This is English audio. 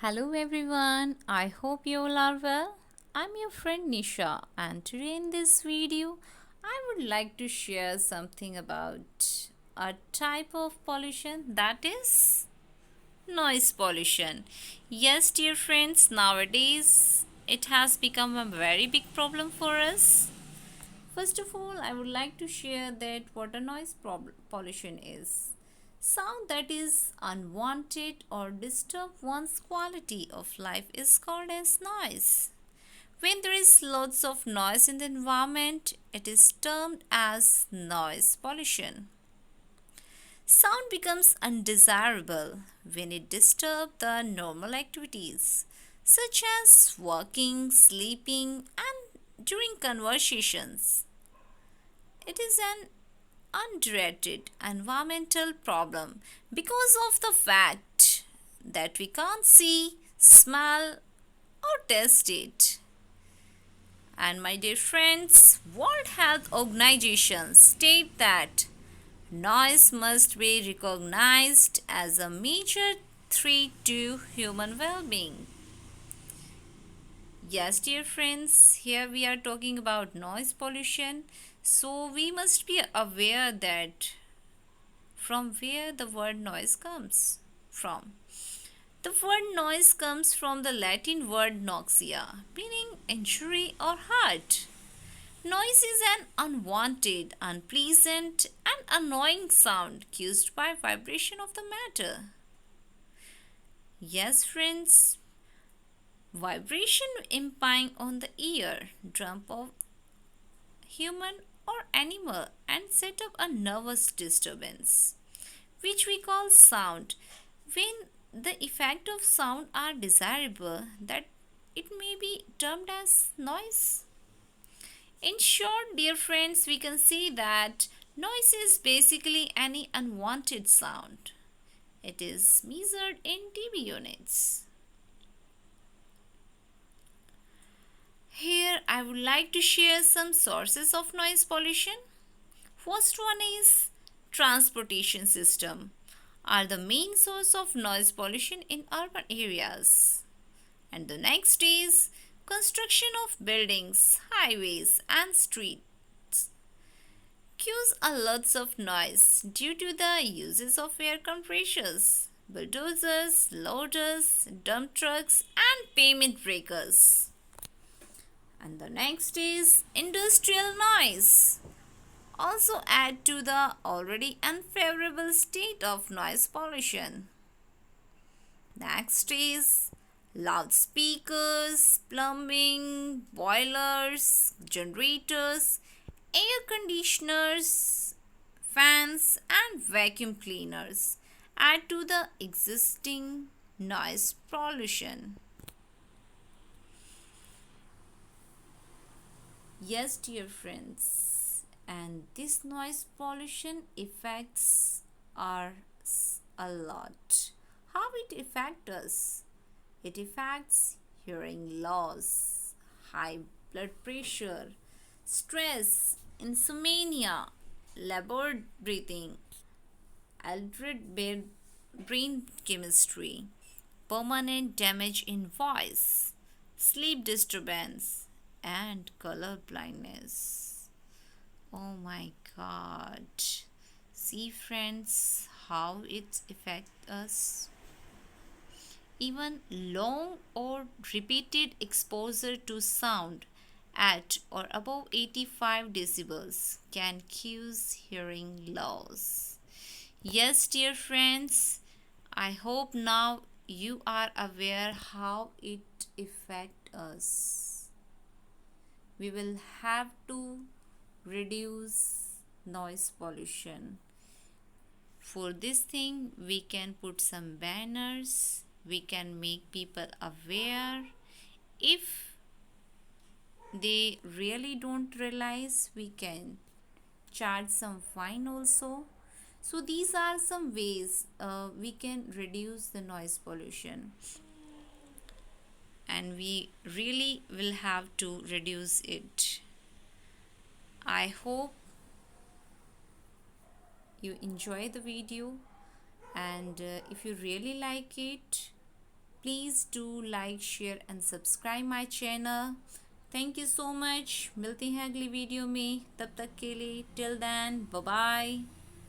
Hello everyone, I hope you all are well. I'm your friend Nisha, and today in this video, I would like to share something about a type of pollution that is noise pollution. Yes, dear friends, nowadays it has become a very big problem for us. First of all, I would like to share that what a pollution is. Sound that is unwanted or disturb one's quality of life is called as noise. When there is lots of noise in the environment, it is termed as noise pollution. Sound becomes undesirable when it disturbs the normal activities such as working, sleeping, and during conversations. It is an underrated environmental problem because of the fact that we can't see, smell, or taste it. And my dear friends, World Health Organization state that noise must be recognized as a major threat to human well-being. Yes, dear friends, here we are talking about noise pollution. So we must be aware that from where the word noise comes from. The word noise comes from the Latin word noxia, meaning injury or hurt. Noise is an unwanted, unpleasant, and annoying sound caused by vibration of the matter. Yes, friends, vibration impinging on the ear, drum of human or animal, and set up a nervous disturbance, which we call sound. When the effect of sound are desirable, that it may be termed as noise. In short, dear friends, we can see that noise is basically any unwanted sound. It is measured in dB units. Here I would like to share some sources of noise pollution. First one is transportation system are the main source of noise pollution in urban areas. And the next is construction of buildings, highways and streets cause a lots of noise due to the uses of air compressors, bulldozers, loaders, dump trucks and pavement breakers. And the next is industrial noise also add to the already unfavorable state of noise pollution. Next is loudspeakers, plumbing, boilers, generators, air conditioners, fans, and vacuum cleaners add to the existing noise pollution. Yes, dear friends, and this noise pollution affects us a lot. How it affects us? It affects hearing loss, high blood pressure, stress, insomnia, labored breathing, altered brain chemistry, permanent damage in voice, sleep disturbance, and color blindness. Oh my god. See, friends, how it affects us. Even long or repeated exposure to sound at or above 85 decibels can cause hearing loss. Yes, dear friends, I hope now you are aware how it affects us. We will have to reduce noise pollution. For this thing, we can put some banners, we can make people aware. If they really don't realize, we can charge some fine also. So these are some ways we can reduce the noise pollution, and we really will have to reduce it. I hope you enjoy the video, and if you really like it, please do like share and subscribe my channel. Thank you so much. मिलते हैं अगली video में, तब तक के लिए till then bye bye.